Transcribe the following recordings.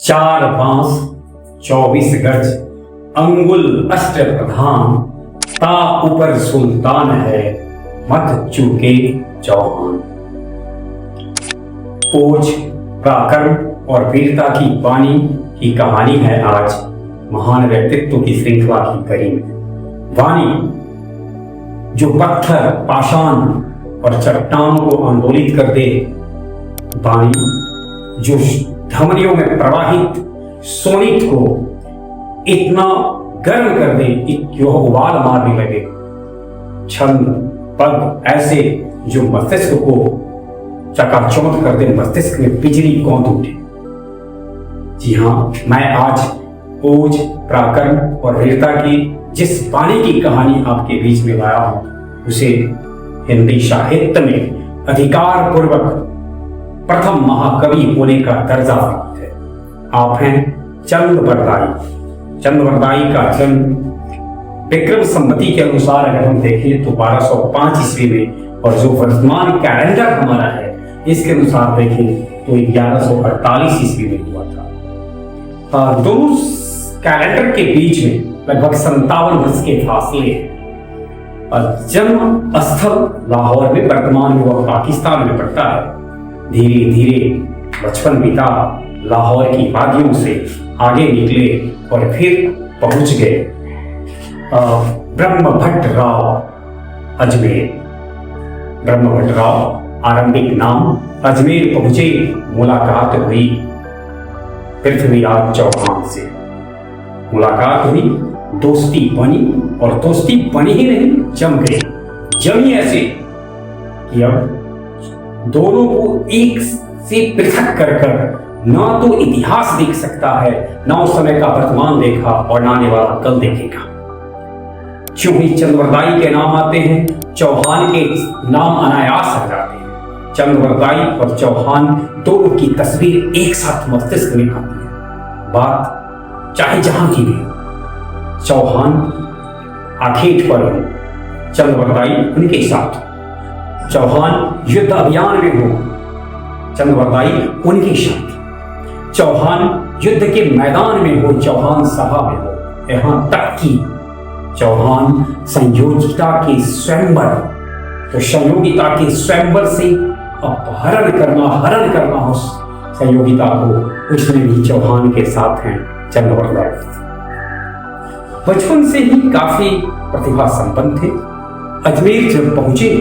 चार बांस 24 गज अंगुल अष्ट प्रधान, ता ऊपर सुल्तान है मत चूके चौहान। ओज पराक्रम और वीरता की वाणी की कहानी है आज महान व्यक्तित्व की श्रृंखला की कड़ी में। वाणी जो पत्थर, पाषाण और चट्टानों को आंदोलित कर दे, वाणी जो धमनियों में प्रवाहित सोनित को इतना गर्म कर दे कि वह उबाल मारने लगे। छंद पद ऐसे जो मस्तिष्क को चकाचौंध कर दे, मस्तिष्क में बिजली कौंध उठे। जी हाँ, मैं आज ओज, पराक्रम और वीरता की जिस वाणी की कहानी आपके बीच में लाया हूं, उसे हिंदी साहित्य में अधिकार पूर्वक प्रथम महाकवि होने का दर्जा प्राप्त है। आप हैं चंद्रवरदाई। चंद्रवरदाई का जन्म विक्रम संवती के अनुसार अगर हम देखें तो 1205 ईस्वी में, और जो वर्तमान कैलेंडर हमारा है इसके अनुसार देखें तो 1148 ईस्वी में हुआ था। दोनों कैलेंडर के बीच में लगभग 57 वर्ष के फासले हैं। जन्म स्थल लाहौर में, वर्तमान में वह पाकिस्तान में पड़ता है। धीरे धीरे बचपन बीता, लाहौर की वादियों से आगे निकले और फिर पहुंच गए ब्रह्मभट्ट राव अजमेर। ब्रह्मभट्ट राव आरंभिक नाम। अजमेर पहुंचे, मुलाकात हुई पृथ्वीराज चौहान से। मुलाकात हुई, दोस्ती बनी, और दोस्ती बनी ही नहीं, जम गई। जमी ऐसे कि अब दोनों को एक से पृथक कर ना तो इतिहास देख सकता है, ना उस समय का वर्तमान देखा, और ना आने वाला कल देखेगा। क्यों ही चंद्रवरदाई के नाम आते हैं, चौहान के नाम अनायास आ जाते हैं। चंद्रवरदाई और चौहान दोनों की तस्वीर एक साथ मस्तिष्क में आती है। बात चाहे जहां की भी, चौहान आखेट पर हो, चंद्रवरदाई उनके साथ। चौहान युद्ध अभियान में हो, चंद्रवरदाई उनके साथ। चौहान युद्ध के मैदान में हो, चौहान सभा में हो। यहां तक कि चौहान संयोगिता के स्वयंवर, तो संयोगिता के स्वयंवर से अपहरण करना, हरण करना हो संयोगिता को, उसमें भी चौहान के साथ हैं चंद्रवरदाई। बचपन से ही काफी प्रतिभा संपन्न थे। अजमेर जब पहुंचे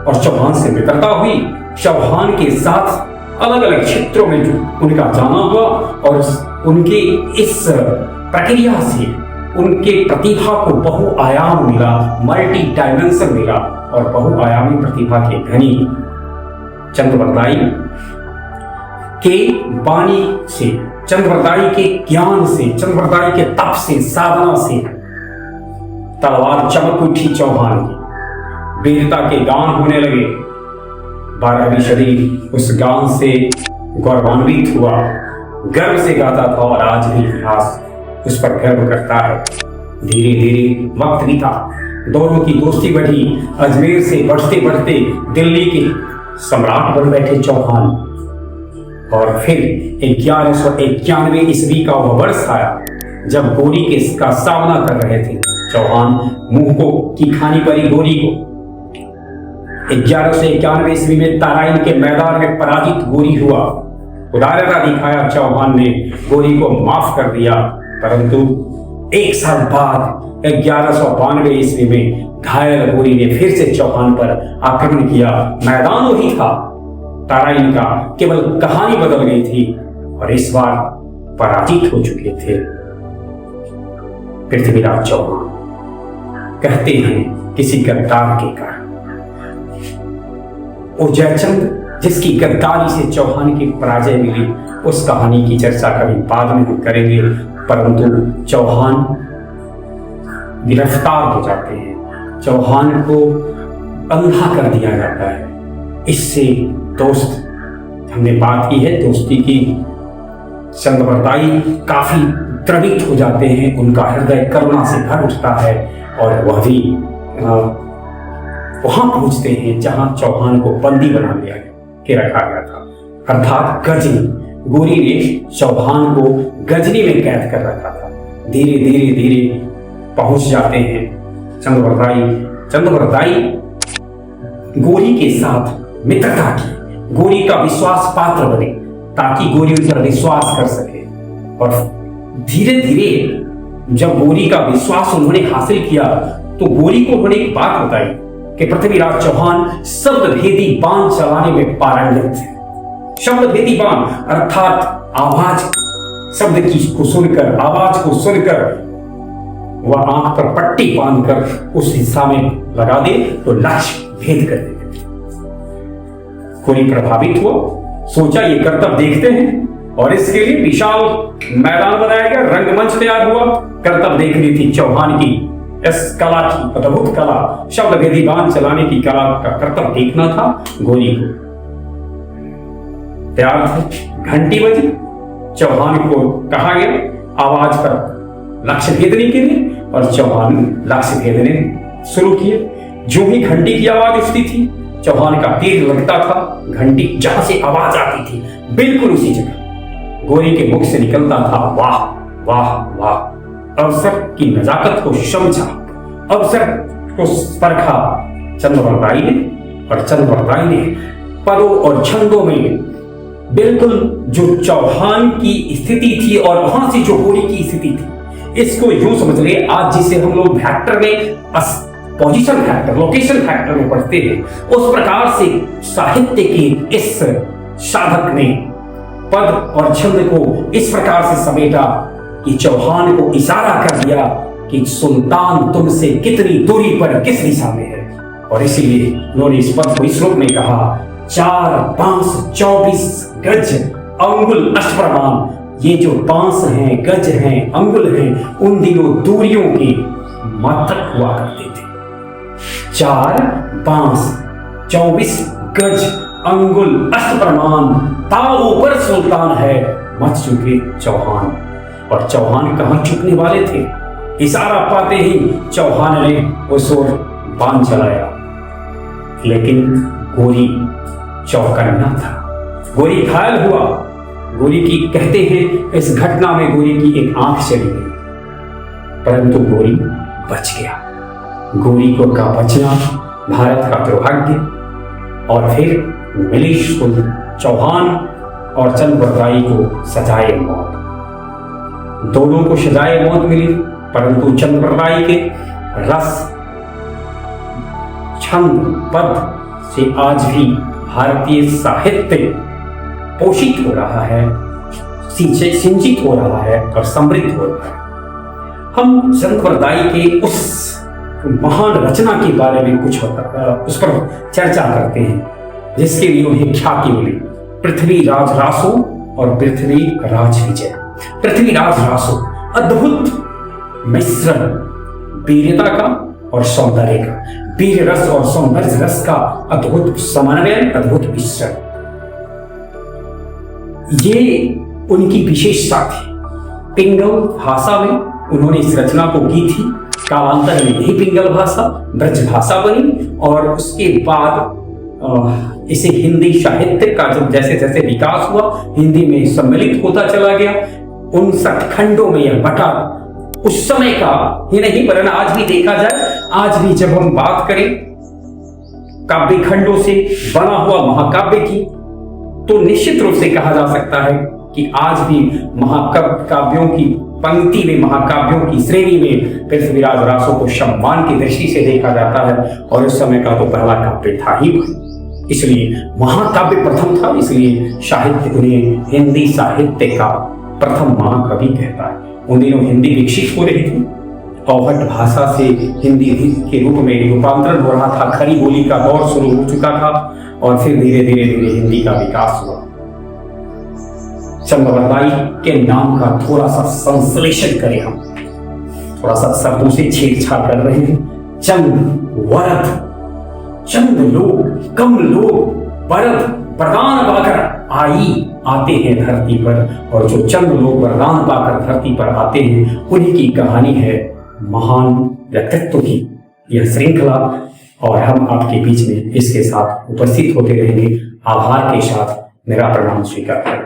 और चौहान से मित्रता हुई, चौहान के साथ अलग अलग क्षेत्रों में उनका जाना हुआ, और उनके इस प्रक्रिया से उनके प्रतिभा को बहुआयाम मिला, मल्टी डायमेंशन मिला, और बहुआयामी प्रतिभा के धनी चंद्रवरदाई के वाणी से, चंद्रवरदाई के ज्ञान से, चंद्रवरदाई के तप से, साधना से तलवार चमक उठी चौहान की। वीरता के गान होने लगे। 12वीं सदी उस गान से गौरवान्वित हुआ, गर्व से गाता था, और आज भी इतिहास उस पर गर्व करता है। धीरे धीरे वक्त बीता, दोनों की दोस्ती बढ़ी। अजमेर से बढ़ते बढ़ते दिल्ली के सम्राट बन बैठे चौहान, और फिर 1191 ईस्वी का वह वर्ष आया जब गोरी के का सामना कर रहे थे चौहान, मुंह को की खानी पड़ी गोरी को। 1191 ईस्वी में तराइन के मैदान में पराजित गोरी हुआ। उदारता दिखाया चौहान ने, गोरी को माफ कर दिया। परंतु एक साल बाद 1192 ईस्वी में घायल गोरी ने फिर से चौहान पर आक्रमण किया। मैदान वही था तराइन का, केवल कहानी बदल गई थी, और इस बार पराजित हो चुके थे पृथ्वीराज चौहान। कहते हैं किसी गद्दार के कारण। वो जयचंद जिसकी गद्दारी से चौहान की पराजय मिली, उस कहानी की चर्चा कभी बाद में हम करेंगे। परंतु चौहान गिरफ्तार हो जाते हैं, चौहान को अंधा कर दिया जाता है। इससे दोस्त, हमने बात की है दोस्ती की, चंद्रवरदाई काफी द्रवित हो जाते हैं, उनका हृदय करुणा से भर उठता है, और वह भी वहां पहुंचते हैं जहां चौहान को बंदी बना लिया के रखा गया था, अर्थात गजनी। गोरी ने चौहान को गजनी में कैद कर रखा था। धीरे धीरे धीरे पहुंच जाते हैं चंद्रवरदाई गोरी के साथ मित्रता की, गोरी का विश्वास पात्र बने ताकि गोरी उन पर विश्वास कर सके। और धीरे धीरे जब गोरी का विश्वास उन्होंने हासिल किया तो गोरी को उन्होंने एक बात बताई कि पृथ्वीराज चौहान शब्दभेदी बाण चलाने में पारंगत थे। शब्दभेदी बाण अर्थात आवाज, शब्द की को सुनकर, आवाज को सुनकर वह आंख पर पट्टी बांधकर उस दिशा में लगा दे तो लक्ष्य भेद कर देते थे। गोरी प्रभावित हुआ, सोचा ये करतब देखते हैं और इसके लिए विशाल मैदान बनाया गया, रंगमंच तैयार हुआ। करतब देखनी थी चौहान की इस कला की, अद्भुत कला, शब्दभेदी बाण चलाने की कला का करतब देखना था गोरी को। तैयार थे, घंटी बजी, चौहान को कहा गया आवाज पर लक्ष्य भेदने के लिए और चौहान लक्ष्य भेदने शुरू किए। जो ही घंटी की आवाज उठती थी चौहान का तीर लगता था, घंटी जहां से आवाज आती थी बिल्कुल उसी जगह गोरी के मुख से निकलता था वाह वाह वाह। अवसर की नजाकत को समझा, अवसर को परखा चंद्रवरदाई ने, और चंद्रवरदाई ने पदों और छंदों में बिल्कुल जो चौहान की स्थिति थी और वहां से जो गोरी की स्थिति थी, इसको यूं समझ ले आज जिसे हम लोग फैक्टर में पोजीशन फैक्टर, लोकेशन फैक्टर में पढ़ते हैं, उस प्रकार से साहित्य के इस साधक ने पद और छंद को इस प्रकार से समेटा कि चौहान को इशारा कर दिया कि सुल्तान तुमसे कितनी दूरी पर किस दिशा में है। और इसीलिए उन्होंने इस पद को इस रूप में कहा 4 बांस 24 गज अंगुल अष्टप्रमाण। ये जो बांस हैं, गज हैं, अंगुल हैं, उन दिनों दूरियों के मात्रक हुआ करते थे। 4 बांस 24 गज अंगुल अष्टप्रमाण, ताऊ पर सुल्तान है मच चुके चौहान। और चौहान कहां चुकने वाले थे, इशारा पाते ही चौहान ने उस ओर बाण चलाया, लेकिन गोरी चौकन्ना था, गोरी घायल हुआ। गोरी की कहते हैं इस घटना में गोरी की एक आंख चली गई, परंतु गोरी बच गया। गोरी को का बचना भारत का दुर्भाग्य। और फिर मिली चौहान और चंद्रवरदाई को सजाए मौत। दोनों को सजाए मौत मिली, परंतु चंद्रवरदाई के रस, छंद, पद से आज भी भारतीय साहित्य पोषित हो रहा है, सिंचित हो रहा है और समृद्ध हो रहा है। हम चंद्रवरदाई के उस महान रचना के बारे में कुछ उस पर चर्चा करते हैं जिसके लिए उन्हें ख्याति मिली, पृथ्वीराज रासो और पृथ्वीराज विजय। पृथ्वीराज रासो अद्भुत मिश्रण वीरता का और सौंदर्य का, वीर रस और सौंदर्य रस का अद्भुत समन्वय, अद्भुत मिश्रण, ये उनकी विशेषता थी। पिंगल भाषा में उन्होंने इस रचना को की थी। कालांतर में यही पिंगल भाषा ब्रज भाषा बनी और उसके बाद इसे हिंदी साहित्य का जब जैसे जैसे विकास हुआ, हिंदी में सम्मिलित होता चला गया। 59 खंडों में यह बटा उस समय का ही नहीं, वरन आज भी देखा जाए, आज भी जब हम बात करें काव्य खंडों से बना हुआ महाकाव्य की, तो निश्चित रूप से कहा जा सकता है कि आज भी महाकाव्यों की पंक्ति में, महाकाव्यों की श्रेणी में पृथ्वीराज रासो को सम्मान की दृष्टि से देखा जाता है। और उस समय का तो पहला काव्य था ही, इसलिए महाकाव्य प्रथम था, इसलिए साहित्य उन्हें हिंदी साहित्य का प्रथम महाकवि कहता है। उन दिनों हिंदी विकसित हो रही थी, अवहट भाषा से हिंदी के रूप में रूपांतरण हो रहा था, खड़ी बोली का दौर शुरू हो चुका था और फिर धीरे धीरे धीरे हिंदी का विकास हुआ। चंद्रवरदाई के नाम का थोड़ा सा संश्लेषण करें, हम थोड़ा सा शब्दों से छेड़छाड़ कर रहे हैं। चंद वरद, चंद लोग, कम लोग, वरद वरदान पाकर आते हैं धरती पर, और जो चंद लोग वरदान पाकर धरती पर आते हैं उन्हीं की कहानी है महान व्यक्तित्व की यह श्रृंखला। और हम आपके बीच में इसके साथ उपस्थित होते रहेंगे। आभार के साथ मेरा प्रणाम स्वीकार करें।